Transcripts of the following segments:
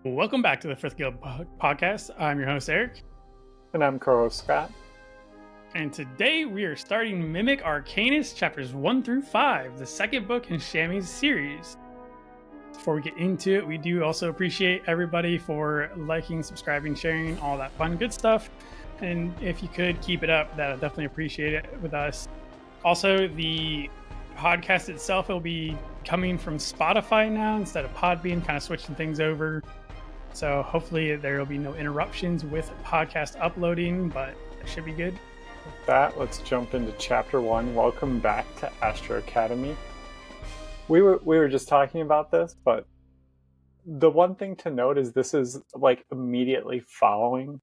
Welcome back to the Frith Guild podcast. I'm your host, Eric. And I'm co-host Scott. And today we are starting Mimic Arcanist chapters 1 through 5, the second book in Shammy's series. Before we get into it, we do also appreciate everybody for liking, subscribing, sharing, all that fun, good stuff. And if you could keep it up, that I'd definitely appreciate it with us. Also, the podcast itself will be coming from Spotify now instead of Podbean, kind of switching things over. So hopefully there will be no interruptions with podcast uploading, but it should be good. With that, let's jump into chapter 1. Welcome back to Astra Academy. We were just talking about this, but the one thing to note is this is like immediately following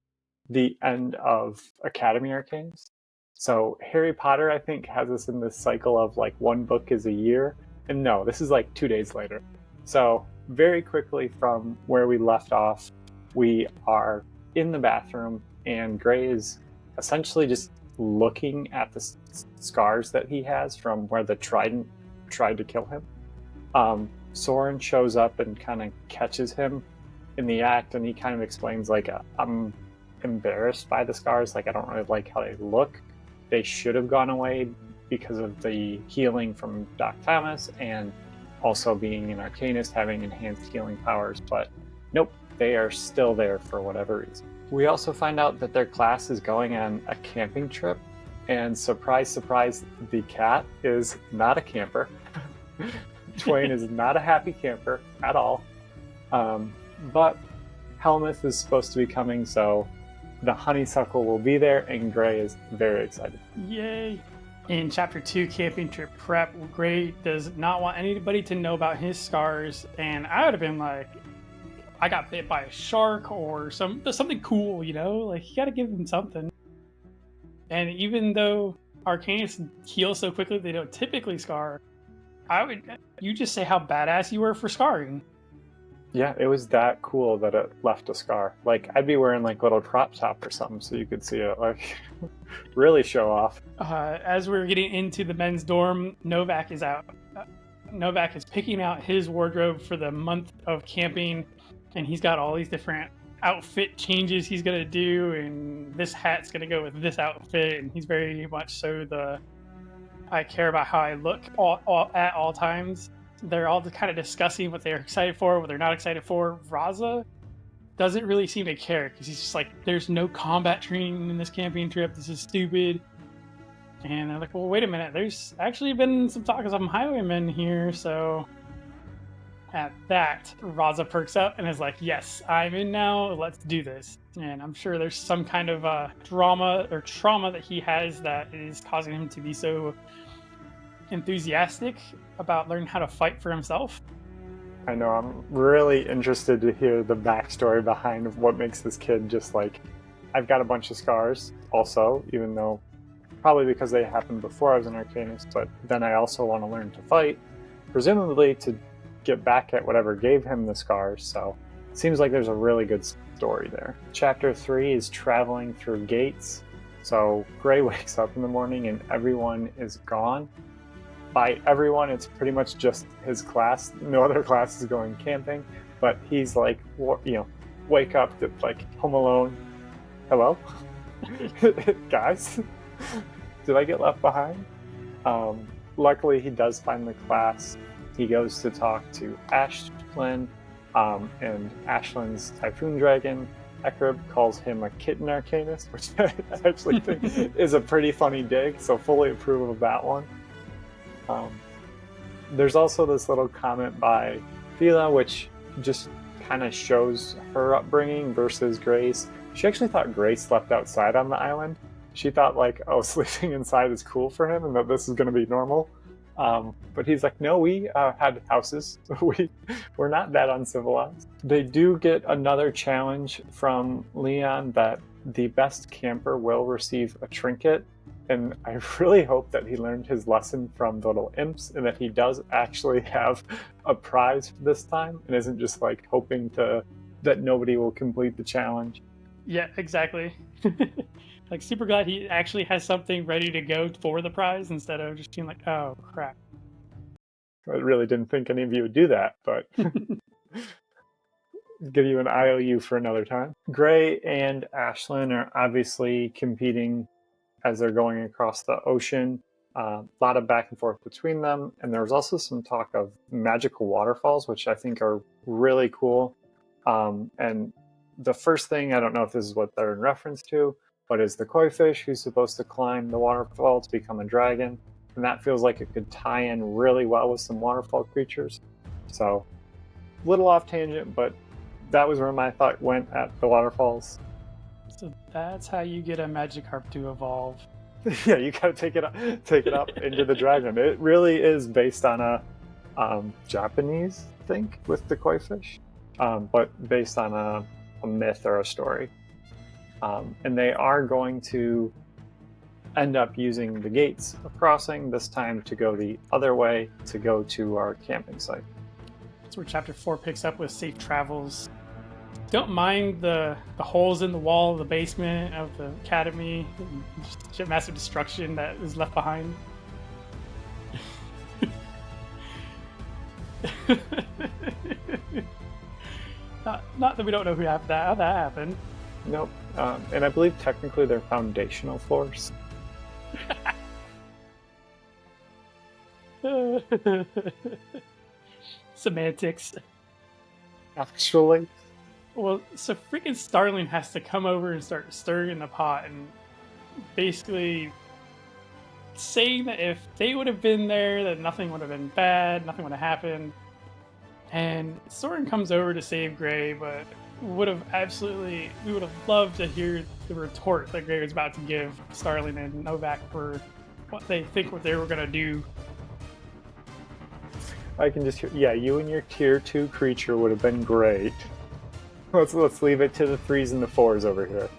the end of Academy Arcanist. So Harry Potter, I think, has us in this cycle of like one book is a year. And no, this is like 2 days later. So very quickly from where we left off, we are in the bathroom and Gray is essentially just looking at the scars that he has from where the trident tried to kill him. Sorin shows up and kind of catches him in the act, and he kind of explains like, I'm embarrassed by the scars, like I don't really like how they look. They should have gone away because of the healing from Doc Thomas and also being an Arcanist, having enhanced healing powers, but nope, they are still there for whatever reason. We also find out that their class is going on a camping trip, and surprise, surprise, the cat is not a camper. Twain is not a happy camper at all. But Helmith is supposed to be coming, so the honeysuckle will be there, and Gray is very excited. Yay! In chapter 2, camping trip prep, Gray does not want anybody to know about his scars, and I would have been like, I got bit by a shark or something cool, you know? Like, you gotta give him something. And even though Arcanists heal so quickly they don't typically scar, you just say how badass you were for scarring. Yeah, it was that cool that it left a scar. Like, I'd be wearing like a little crop top or something so you could see it, like, really show off. As we're getting into the men's dorm, Novak is out. Novak is picking out his wardrobe for the month of camping, and he's got all these different outfit changes he's going to do, and this hat's going to go with this outfit, and he's very much so I care about how I look at all times. They're all kind of discussing what they're excited for, what they're not excited for. Raaza doesn't really seem to care because he's just like, there's no combat training in this camping trip. This is stupid. And they're like, well, wait a minute. There's actually been some talk of some highwaymen here. So at that, Raaza perks up and is like, yes, I'm in now. Let's do this. And I'm sure there's some kind of drama or trauma that he has that is causing him to be so enthusiastic about learning how to fight for himself. I know, I'm really interested to hear the backstory behind what makes this kid just like, I've got a bunch of scars also, even though probably because they happened before I was an Arcanist, but then I also want to learn to fight, presumably to get back at whatever gave him the scars, so it seems like there's a really good story there. Chapter 3 is traveling through gates. So Gray wakes up in the morning and everyone is gone. By everyone, it's pretty much just his class. No other class is going camping, but he's like, wake up, like, home alone. Hello? Guys? Did I get left behind? Luckily, he does find the class. He goes to talk to Ashlyn, and Ashlyn's Typhoon Dragon, Ekrib, calls him a kitten Arcanist, which I actually think is a pretty funny dig, so fully approve of that one. There's also this little comment by Fila, which just kind of shows her upbringing versus Grace. She actually thought Grace slept outside on the island. She thought like, oh, sleeping inside is cool for him and that this is going to be normal. But he's like, no, we had houses. We're not that uncivilized. They do get another challenge from Leon that the best camper will receive a trinket. And I really hope that he learned his lesson from the little imps and that he does actually have a prize this time and isn't just like hoping that nobody will complete the challenge. Yeah, exactly. Like, super glad he actually has something ready to go for the prize instead of just being like, oh, crap. I really didn't think any of you would do that, but give you an IOU for another time. Gray and Ashlyn are obviously competing as they're going across the ocean. A lot of back and forth between them, and there's also some talk of magical waterfalls, which I think are really cool. And the first thing, I don't know if this is what they're in reference to, but is the koi fish who's supposed to climb the waterfall to become a dragon. And that feels like it could tie in really well with some waterfall creatures. So, little off tangent, but that was where my thought went at the waterfalls. So that's how you get a Magikarp to evolve. Yeah, you gotta take it up into the dragon. It really is based on a Japanese thing with the koi fish, but based on a myth or a story. And they are going to end up using the gates of crossing, this time to go the other way to go to our camping site. That's where Chapter 4 picks up with safe travels. Don't mind the holes in the wall of the basement of the academy, just massive destruction that is left behind. Not that we don't know how that happened. Nope. And I believe technically they're foundational floors. Semantics. Actually. Well, so freaking Starling has to come over and start stirring the pot and basically saying that if they would have been there, that nothing would have been bad, nothing would have happened. And Sorin comes over to save Gray, but we would have loved to hear the retort that Gray was about to give Starling and Novak for what they were going to do. I can just hear, yeah, you and your tier 2 creature would have been great. Let's leave it to the 3s and the 4s over here.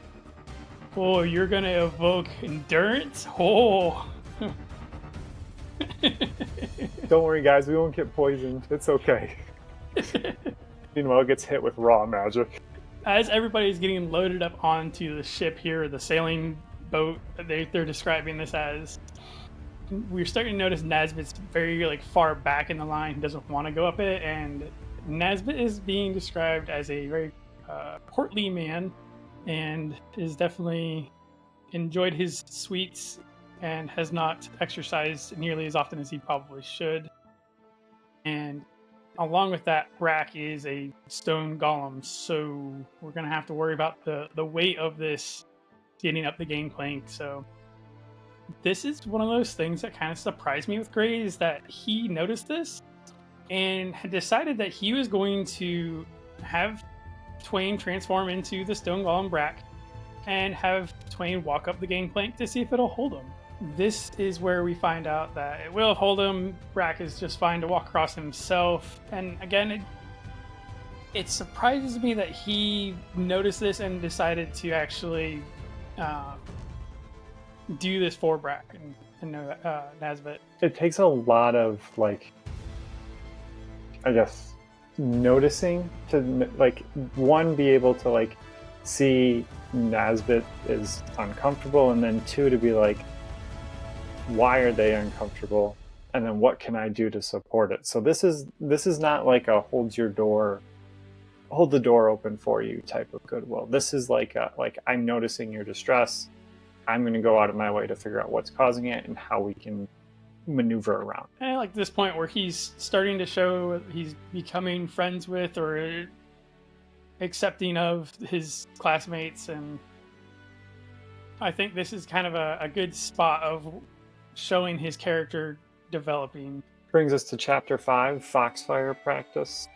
Oh, you're going to evoke endurance? Oh. Don't worry, guys, we won't get poisoned. It's okay. Meanwhile, it gets hit with raw magic. As everybody's getting loaded up onto the ship here, the sailing boat, they're describing this as, we're starting to notice Nazbit's very far back in the line. He doesn't want to go up it, and Nazbit is being described as a very portly man, and is definitely enjoyed his sweets and has not exercised nearly as often as he probably should. And along with that, Brack is a stone golem, so we're going to have to worry about the weight of this getting up the gangplank. So this is one of those things that kind of surprised me with Gray, is that he noticed this and had decided that he was going to have Twain transform into the stone golem Brack and have Twain walk up the gangplank to see if it'll hold him. This is where we find out that it will hold him. Brack is just fine to walk across himself. And again, it surprises me that he noticed this and decided to actually do this for Brack and Nazbit. It takes a lot of, I guess, noticing to, one, be able to, see Nazbit is uncomfortable, and then two, to be why are they uncomfortable, and then what can I do to support it? So this is not like a hold the door open for you type of goodwill. This is I'm noticing your distress. I'm going to go out of my way to figure out what's causing it and how we can maneuver around. And I like this point where he's starting to show he's becoming friends with or accepting of his classmates, and I think this is kind of a good spot of showing his character developing. Brings us to Chapter 5, Foxfire Practice.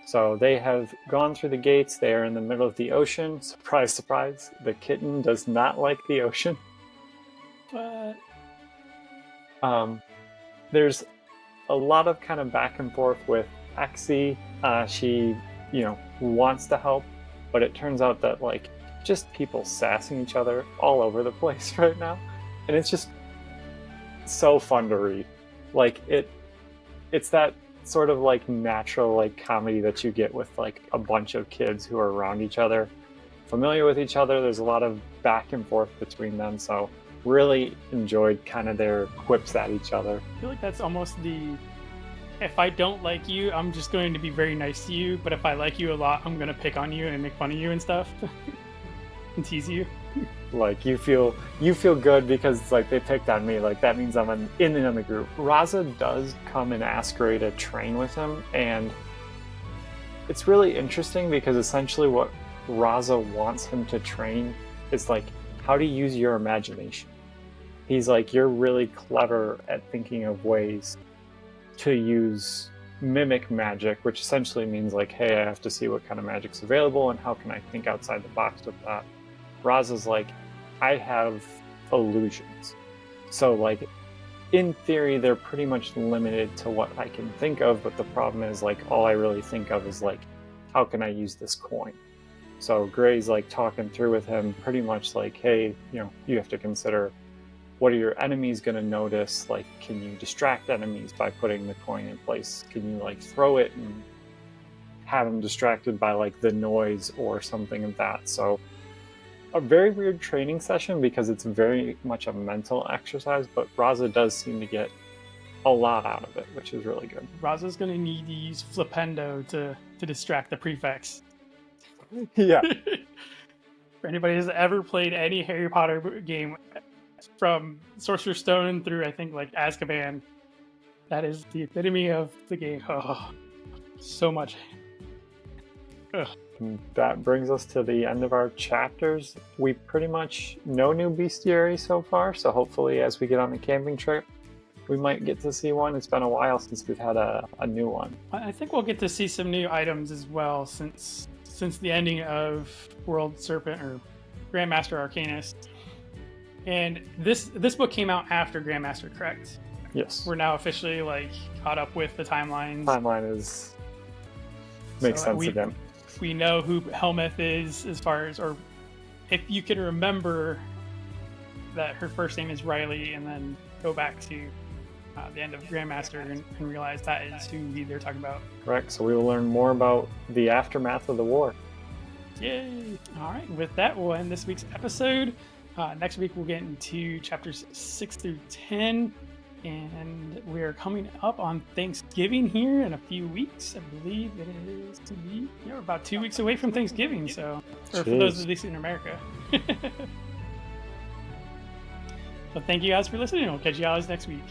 So they have gone through the gates. They are in the middle of the ocean. Surprise, surprise. The kitten does not like the ocean. But there's a lot of kind of back and forth with Axie. She, wants to help, but it turns out that just people sassing each other all over the place right now. And it's just so fun to read. It's that sort of natural comedy that you get with a bunch of kids who are around each other, familiar with each other. There's a lot of back and forth between them, so really enjoyed kind of their quips at each other. I feel like that's almost the if I don't like you, I'm just going to be very nice to you. But if I like you a lot, I'm going to pick on you and make fun of you and stuff and tease you. Like you feel good because it's like they picked on me. Like that means I'm in the group. Raaza does come and ask Ray to train with him, and it's really interesting because essentially what Raaza wants him to train is like how to use your imagination. He's like, you're really clever at thinking of ways to use mimic magic, which essentially means like, hey, I have to see what kind of magic's available and how can I think outside the box with that. Raaza's like, I have illusions. So like, in theory, they're pretty much limited to what I can think of, but the problem is like, all I really think of is like, how can I use this coin? So Gray's like talking through with him pretty much like, hey, you have to consider what are your enemies going to notice? Like, can you distract enemies by putting the coin in place? Can you like throw it and have them distracted by like the noise or something of that? So a very weird training session because it's very much a mental exercise, but Raaza does seem to get a lot out of it, which is really good. Raaza's going to need to use Flipendo to distract the prefects. Yeah. For anybody who's ever played any Harry Potter game from Sorcerer's Stone through, I think, like Azkaban, that is the epitome of the game. Oh, so much. Ugh. That brings us to the end of our chapters. We pretty much no new bestiary so far, so hopefully as we get on the camping trip, we might get to see one. It's been a while since we've had a new one. I think we'll get to see some new items as well since the ending of World Serpent or Grandmaster Arcanist. And this book came out after Grandmaster, correct? Yes. We're now officially like caught up with the timelines. Timeline makes sense again. We know who Helmith is, as far as, or if you can remember that her first name is Riley, and then go back to the end of Grandmaster and realize that is who they're talking about. Correct. So we will learn more about the aftermath of the war. Yay! All right. With that, we'll end this week's episode. Next week, we'll get into chapters 6 through 10. And we're coming up on Thanksgiving here in a few weeks. I believe it is to be we're about 2 weeks away from Thanksgiving. So, or for those of us in America. So thank you guys for listening. We'll catch you guys next week.